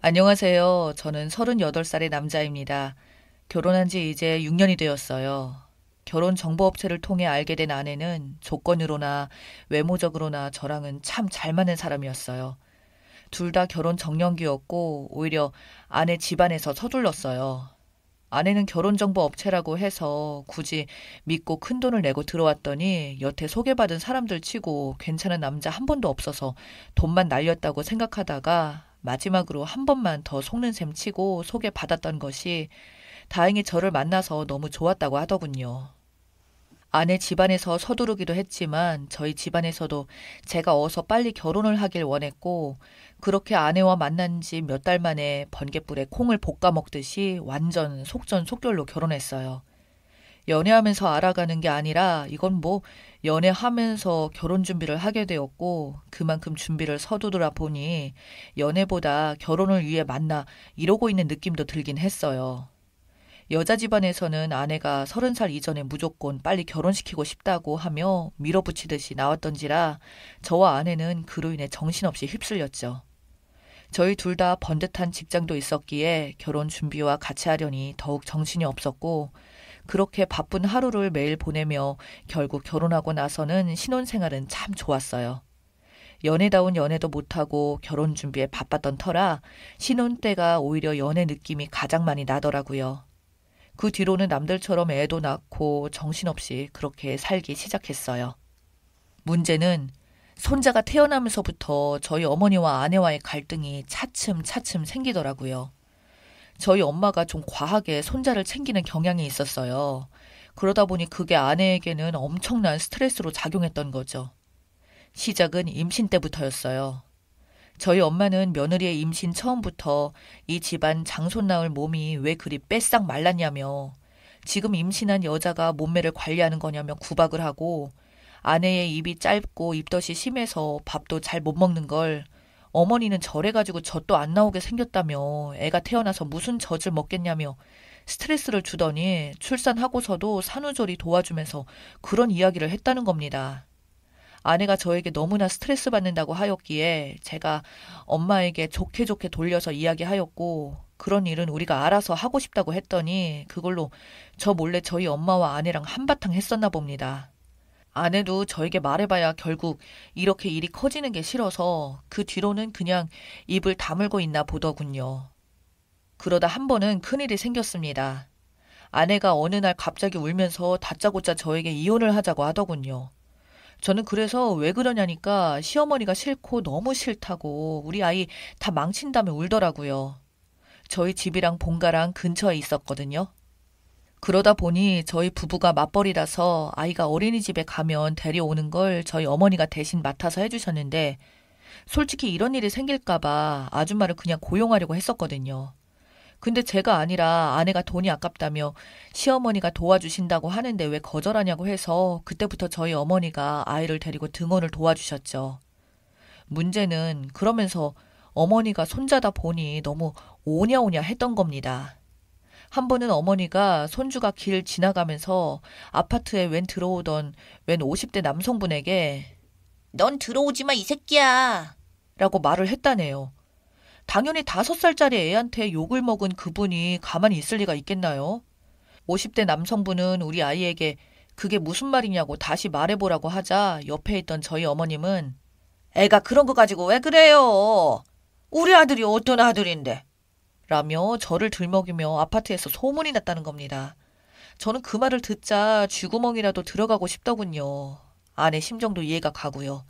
안녕하세요. 저는 38살의 남자입니다. 결혼한 지 이제 6년이 되었어요. 결혼 정보업체를 통해 알게 된 아내는 조건으로나 외모적으로나 저랑은 참 잘 맞는 사람이었어요. 둘 다 결혼 정년기였고 오히려 아내 집안에서 서둘렀어요. 아내는 결혼정보업체라고 해서 굳이 믿고 큰돈을 내고 들어왔더니 여태 소개받은 사람들 치고 괜찮은 남자 한 번도 없어서 돈만 날렸다고 생각하다가 마지막으로 한 번만 더 속는 셈 치고 소개받았던 것이 다행히 저를 만나서 너무 좋았다고 하더군요. 아내 집안에서 서두르기도 했지만 저희 집안에서도 제가 어서 빨리 결혼을 하길 원했고 그렇게 아내와 만난 지 몇 달 만에 번갯불에 콩을 볶아 먹듯이 완전 속전속결로 결혼했어요. 연애하면서 알아가는 게 아니라 이건 뭐 연애하면서 결혼 준비를 하게 되었고 그만큼 준비를 서두르다 보니 연애보다 결혼을 위해 만나 이러고 있는 느낌도 들긴 했어요. 여자 집안에서는 아내가 30살 이전에 무조건 빨리 결혼시키고 싶다고 하며 밀어붙이듯이 나왔던지라 저와 아내는 그로 인해 정신없이 휩쓸렸죠. 저희 둘 다 번듯한 직장도 있었기에 결혼 준비와 같이 하려니 더욱 정신이 없었고 그렇게 바쁜 하루를 매일 보내며 결국 결혼하고 나서는 신혼생활은 참 좋았어요. 연애다운 연애도 못하고 결혼 준비에 바빴던 터라 신혼 때가 오히려 연애 느낌이 가장 많이 나더라고요. 그 뒤로는 남들처럼 애도 낳고 정신없이 그렇게 살기 시작했어요. 문제는 손자가 태어나면서부터 저희 어머니와 아내와의 갈등이 차츰차츰 생기더라고요. 저희 엄마가 좀 과하게 손자를 챙기는 경향이 있었어요. 그러다 보니 그게 아내에게는 엄청난 스트레스로 작용했던 거죠. 시작은 임신 때부터였어요. 저희 엄마는 며느리의 임신 처음부터 이 집안 장손 낳을 몸이 왜 그리 빼싹 말랐냐며 지금 임신한 여자가 몸매를 관리하는 거냐며 구박을 하고 아내의 입이 짧고 입덧이 심해서 밥도 잘 못 먹는 걸 어머니는 저래가지고 젖도 안 나오게 생겼다며 애가 태어나서 무슨 젖을 먹겠냐며 스트레스를 주더니 출산하고서도 산후조리 도와주면서 그런 이야기를 했다는 겁니다. 아내가 저에게 너무나 스트레스 받는다고 하였기에 제가 엄마에게 좋게 좋게 돌려서 이야기하였고 그런 일은 우리가 알아서 하고 싶다고 했더니 그걸로 저 몰래 저희 엄마와 아내랑 한바탕 했었나 봅니다. 아내도 저에게 말해봐야 결국 이렇게 일이 커지는 게 싫어서 그 뒤로는 그냥 입을 다물고 있나 보더군요. 그러다 한 번은 큰일이 생겼습니다. 아내가 어느 날 갑자기 울면서 다짜고짜 저에게 이혼을 하자고 하더군요. 저는 그래서 왜 그러냐니까 시어머니가 싫고 너무 싫다고 우리 아이 다 망친다며 울더라고요. 저희 집이랑 본가랑 근처에 있었거든요. 그러다 보니 저희 부부가 맞벌이라서 아이가 어린이집에 가면 데려오는 걸 저희 어머니가 대신 맡아서 해주셨는데 솔직히 이런 일이 생길까봐 아줌마를 그냥 고용하려고 했었거든요. 근데 제가 아니라 아내가 돈이 아깝다며 시어머니가 도와주신다고 하는데 왜 거절하냐고 해서 그때부터 저희 어머니가 아이를 데리고 등원을 도와주셨죠. 문제는 그러면서 어머니가 손자다 보니 너무 오냐오냐 했던 겁니다. 한 번은 어머니가 손주가 길 지나가면서 아파트에 웬 50대 남성분에게 넌 들어오지 마, 이 새끼야! 라고 말을 했다네요. 당연히 5살짜리 애한테 욕을 먹은 그분이 가만히 있을 리가 있겠나요? 50대 남성분은 우리 아이에게 그게 무슨 말이냐고 다시 말해보라고 하자 옆에 있던 저희 어머님은 애가 그런 거 가지고 왜 그래요? 우리 아들이 어떤 아들인데? 라며 저를 들먹이며 아파트에서 소문이 났다는 겁니다. 저는 그 말을 듣자 쥐구멍이라도 들어가고 싶더군요. 아내 심정도 이해가 가고요.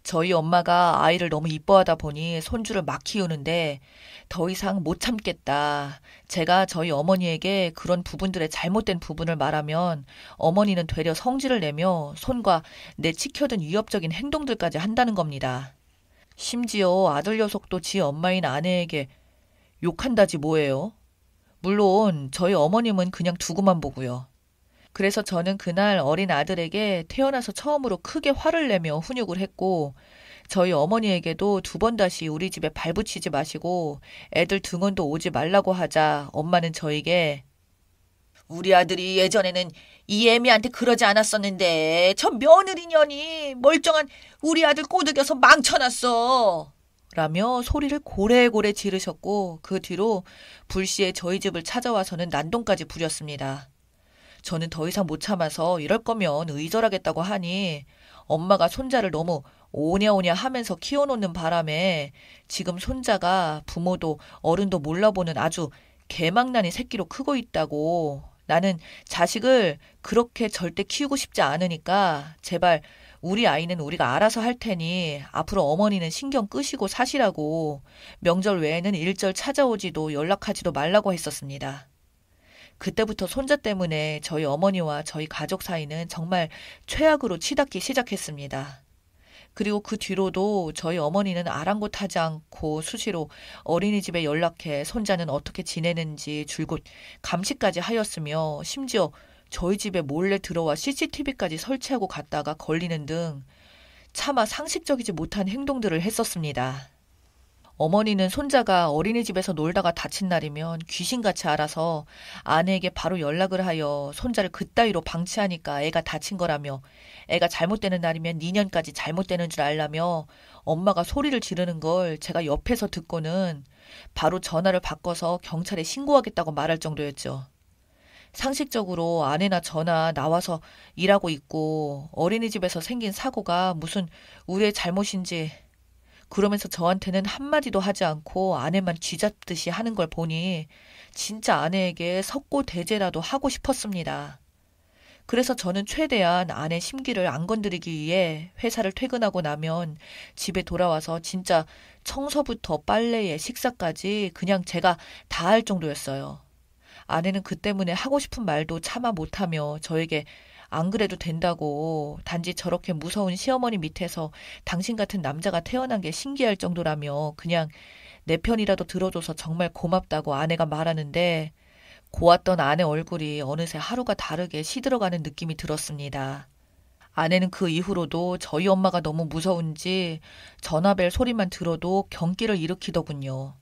저희 엄마가 아이를 너무 이뻐하다 보니 손주를 막 키우는데 더 이상 못 참겠다. 제가 저희 어머니에게 그런 부분들의 잘못된 부분을 말하면 어머니는 되려 성질을 내며 손과 내치켜든 위협적인 행동들까지 한다는 겁니다. 심지어 아들 녀석도 지 엄마인 아내에게 욕한다지 뭐예요. 물론 저희 어머님은 그냥 두고만 보고요. 그래서 저는 그날 어린 아들에게 태어나서 처음으로 크게 화를 내며 훈육을 했고 저희 어머니에게도 2번 다시 우리 집에 발붙이지 마시고 애들 등원도 오지 말라고 하자 엄마는 저에게 우리 아들이 예전에는 이 애미한테 그러지 않았었는데 저 며느리년이 멀쩡한 우리 아들 꼬드겨서 망쳐놨어. 라며 소리를 고래고래 지르셨고 그 뒤로 불시에 저희 집을 찾아와서는 난동까지 부렸습니다. 저는 더 이상 못 참아서 이럴 거면 의절하겠다고 하니 엄마가 손자를 너무 오냐오냐 하면서 키워놓는 바람에 지금 손자가 부모도 어른도 몰라보는 아주 개망나니 새끼로 크고 있다고, 나는 자식을 그렇게 절대 키우고 싶지 않으니까 제발 우리 아이는 우리가 알아서 할 테니 앞으로 어머니는 신경 끄시고 사시라고, 명절 외에는 일절 찾아오지도 연락하지도 말라고 했었습니다. 그때부터 손자 때문에 저희 어머니와 저희 가족 사이는 정말 최악으로 치닫기 시작했습니다. 그리고 그 뒤로도 저희 어머니는 아랑곳하지 않고 수시로 어린이집에 연락해 손자는 어떻게 지내는지 줄곧 감시까지 하였으며, 심지어 저희 집에 몰래 들어와 CCTV까지 설치하고 갔다가 걸리는 등 차마 상식적이지 못한 행동들을 했었습니다. 어머니는 손자가 어린이집에서 놀다가 다친 날이면 귀신같이 알아서 아내에게 바로 연락을 하여 손자를 그따위로 방치하니까 애가 다친 거라며, 애가 잘못되는 날이면 니년까지 잘못되는 줄 알라며 엄마가 소리를 지르는 걸 제가 옆에서 듣고는 바로 전화를 바꿔서 경찰에 신고하겠다고 말할 정도였죠. 상식적으로 아내나 저나 나와서 일하고 있고 어린이집에서 생긴 사고가 무슨 우리의 잘못인지, 그러면서 저한테는 한마디도 하지 않고 아내만 쥐잡듯이 하는 걸 보니 진짜 아내에게 석고대죄라도 하고 싶었습니다. 그래서 저는 최대한 아내 심기를 안 건드리기 위해 회사를 퇴근하고 나면 집에 돌아와서 진짜 청소부터 빨래에 식사까지 그냥 제가 다 할 정도였어요. 아내는 그 때문에 하고 싶은 말도 차마 못하며 저에게 안 그래도 된다고, 단지 저렇게 무서운 시어머니 밑에서 당신 같은 남자가 태어난 게 신기할 정도라며 그냥 내 편이라도 들어줘서 정말 고맙다고 아내가 말하는데, 고왔던 아내 얼굴이 어느새 하루가 다르게 시들어가는 느낌이 들었습니다. 아내는 그 이후로도 저희 엄마가 너무 무서운지 전화벨 소리만 들어도 경기를 일으키더군요.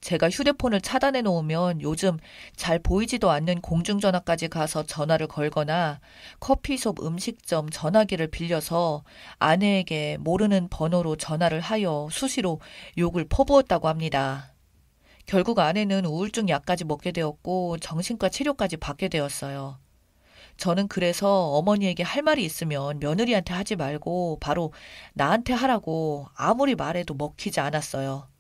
제가 휴대폰을 차단해 놓으면 요즘 잘 보이지도 않는 공중전화까지 가서 전화를 걸거나 커피숍 음식점 전화기를 빌려서 아내에게 모르는 번호로 전화를 하여 수시로 욕을 퍼부었다고 합니다. 결국 아내는 우울증 약까지 먹게 되었고 정신과 치료까지 받게 되었어요. 저는 그래서 어머니에게 할 말이 있으면 며느리한테 하지 말고 바로 나한테 하라고 아무리 말해도 먹히지 않았어요.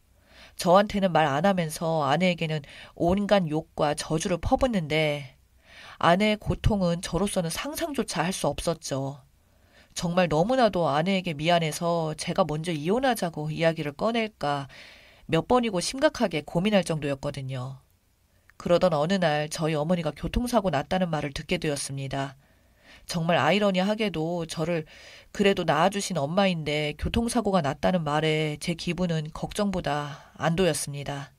저한테는 말 안 하면서 아내에게는 온갖 욕과 저주를 퍼붓는데 아내의 고통은 저로서는 상상조차 할 수 없었죠. 정말 너무나도 아내에게 미안해서 제가 먼저 이혼하자고 이야기를 꺼낼까 몇 번이고 심각하게 고민할 정도였거든요. 그러던 어느 날 저희 어머니가 교통사고 났다는 말을 듣게 되었습니다. 정말 아이러니하게도 저를 그래도 낳아주신 엄마인데 교통사고가 났다는 말에 제 기분은 걱정보다 안도였습니다.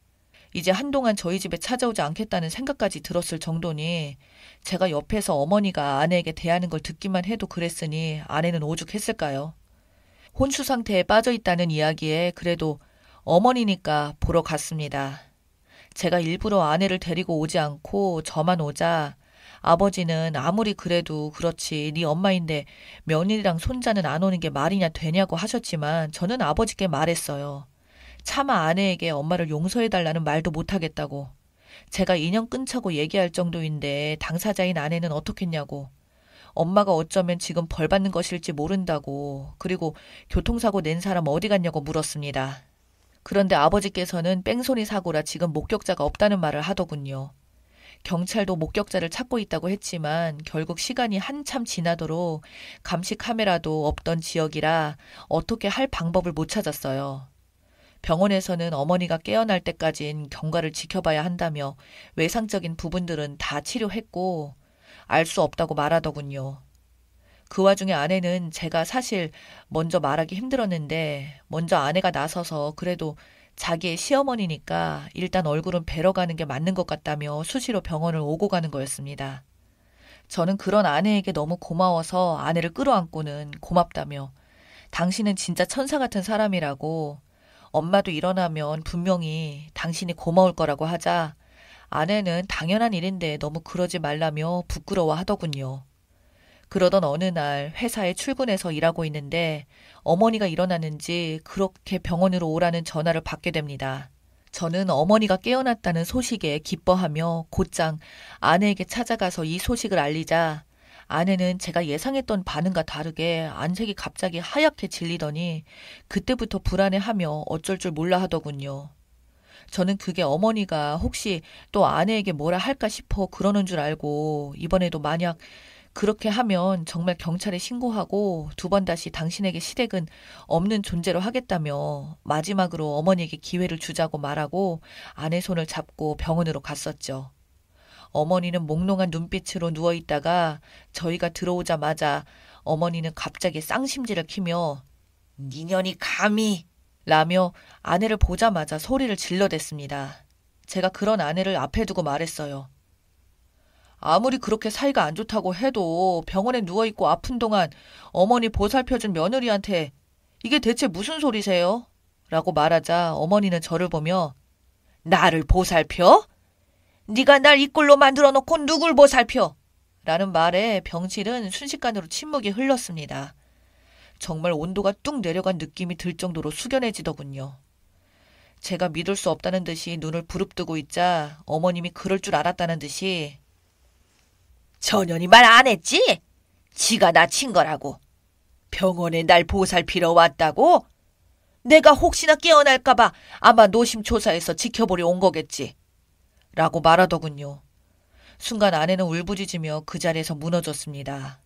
이제 한동안 저희 집에 찾아오지 않겠다는 생각까지 들었을 정도니 제가 옆에서 어머니가 아내에게 대하는 걸 듣기만 해도 그랬으니 아내는 오죽했을까요? 혼수 상태에 빠져 있다는 이야기에 그래도 어머니니까 보러 갔습니다. 제가 일부러 아내를 데리고 오지 않고 저만 오자 아버지는 아무리 그래도 그렇지 네 엄마인데 며느리랑 손자는 안 오는 게 말이냐 되냐고 하셨지만 저는 아버지께 말했어요. 차마 아내에게 엄마를 용서해달라는 말도 못하겠다고. 제가 인연 끊자고 얘기할 정도인데 당사자인 아내는 어떻겠냐고. 엄마가 어쩌면 지금 벌 받는 것일지 모른다고. 그리고 교통사고 낸 사람 어디 갔냐고 물었습니다. 그런데 아버지께서는 뺑소니 사고라 지금 목격자가 없다는 말을 하더군요. 경찰도 목격자를 찾고 있다고 했지만 결국 시간이 한참 지나도록 감시 카메라도 없던 지역이라 어떻게 할 방법을 못 찾았어요. 병원에서는 어머니가 깨어날 때까진 경과를 지켜봐야 한다며 외상적인 부분들은 다 치료했고 알 수 없다고 말하더군요. 그 와중에 아내는 제가 사실 먼저 말하기 힘들었는데 먼저 아내가 나서서 그래도 자기의 시어머니니까 일단 얼굴은 뵈러 가는 게 맞는 것 같다며 수시로 병원을 오고 가는 거였습니다. 저는 그런 아내에게 너무 고마워서 아내를 끌어안고는 고맙다며 당신은 진짜 천사 같은 사람이라고, 엄마도 일어나면 분명히 당신이 고마울 거라고 하자 아내는 당연한 일인데 너무 그러지 말라며 부끄러워 하더군요. 그러던 어느 날 회사에 출근해서 일하고 있는데 어머니가 일어났는지 그렇게 병원으로 오라는 전화를 받게 됩니다. 저는 어머니가 깨어났다는 소식에 기뻐하며 곧장 아내에게 찾아가서 이 소식을 알리자 아내는 제가 예상했던 반응과 다르게 안색이 갑자기 하얗게 질리더니 그때부터 불안해하며 어쩔 줄 몰라 하더군요. 저는 그게 어머니가 혹시 또 아내에게 뭐라 할까 싶어 그러는 줄 알고 이번에도 만약 그렇게 하면 정말 경찰에 신고하고 두 번 다시 당신에게 시댁은 없는 존재로 하겠다며 마지막으로 어머니에게 기회를 주자고 말하고 아내 손을 잡고 병원으로 갔었죠. 어머니는 몽롱한 눈빛으로 누워있다가 저희가 들어오자마자 어머니는 갑자기 쌍심지를 키며 니년이 감히 라며 아내를 보자마자 소리를 질러댔습니다. 제가 그런 아내를 앞에 두고 말했어요. 아무리 그렇게 사이가 안 좋다고 해도 병원에 누워있고 아픈 동안 어머니 보살펴준 며느리한테 이게 대체 무슨 소리세요? 라고 말하자 어머니는 저를 보며 나를 보살펴? 네가 날 이 꼴로 만들어 놓고 누굴 보살펴? 라는 말에 병실은 순식간으로 침묵이 흘렀습니다. 정말 온도가 뚝 내려간 느낌이 들 정도로 숙연해지더군요. 제가 믿을 수 없다는 듯이 눈을 부릅뜨고 있자 어머님이 그럴 줄 알았다는 듯이 전현이 말 안 했지? 지가 나 친 거라고. 병원에 날 보살피러 왔다고? 내가 혹시나 깨어날까봐 아마 노심초사해서 지켜보려 온 거겠지. 라고 말하더군요. 순간 아내는 울부짖으며 그 자리에서 무너졌습니다.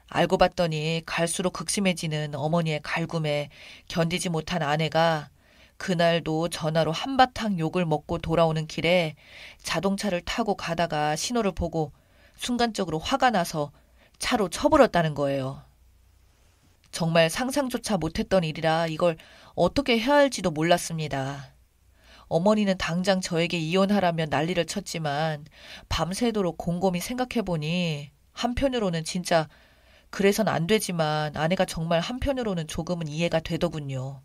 알고 봤더니 갈수록 극심해지는 어머니의 갈굼에 견디지 못한 아내가 그날도 전화로 한바탕 욕을 먹고 돌아오는 길에 자동차를 타고 가다가 신호를 보고 순간적으로 화가 나서 차로 쳐버렸다는 거예요. 정말 상상조차 못했던 일이라 이걸 어떻게 해야 할지도 몰랐습니다. 어머니는 당장 저에게 이혼하라며 난리를 쳤지만 밤새도록 곰곰이 생각해보니 한편으로는 진짜 그래선 안 되지만 아내가 정말 한편으로는 조금은 이해가 되더군요.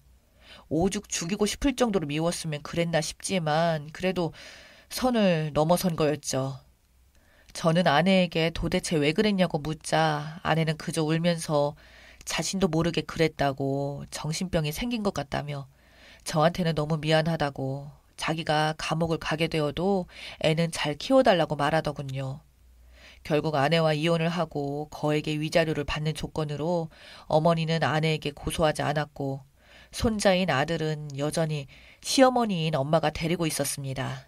오죽 죽이고 싶을 정도로 미웠으면 그랬나 싶지만 그래도 선을 넘어선 거였죠. 저는 아내에게 도대체 왜 그랬냐고 묻자 아내는 그저 울면서 자신도 모르게 그랬다고 정신병이 생긴 것 같다며 저한테는 너무 미안하다고 자기가 감옥을 가게 되어도 애는 잘 키워달라고 말하더군요. 결국 아내와 이혼을 하고 거액의 위자료를 받는 조건으로 어머니는 아내에게 고소하지 않았고 손자인 아들은 여전히 시어머니인 엄마가 데리고 있었습니다.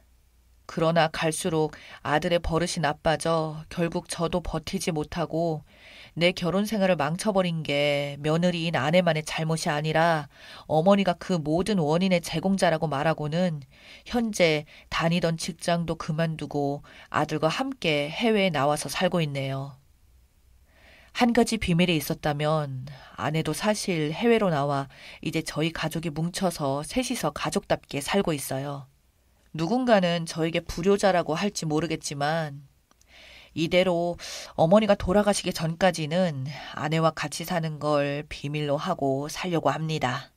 그러나 갈수록 아들의 버릇이 나빠져 결국 저도 버티지 못하고 내 결혼 생활을 망쳐버린 게 며느리인 아내만의 잘못이 아니라 어머니가 그 모든 원인의 제공자라고 말하고는 현재 다니던 직장도 그만두고 아들과 함께 해외에 나와서 살고 있네요. 한 가지 비밀이 있었다면 아내도 사실 해외로 나와 이제 저희 가족이 뭉쳐서 셋이서 가족답게 살고 있어요. 누군가는 저에게 불효자라고 할지 모르겠지만 이대로 어머니가 돌아가시기 전까지는 아내와 같이 사는 걸 비밀로 하고 살려고 합니다.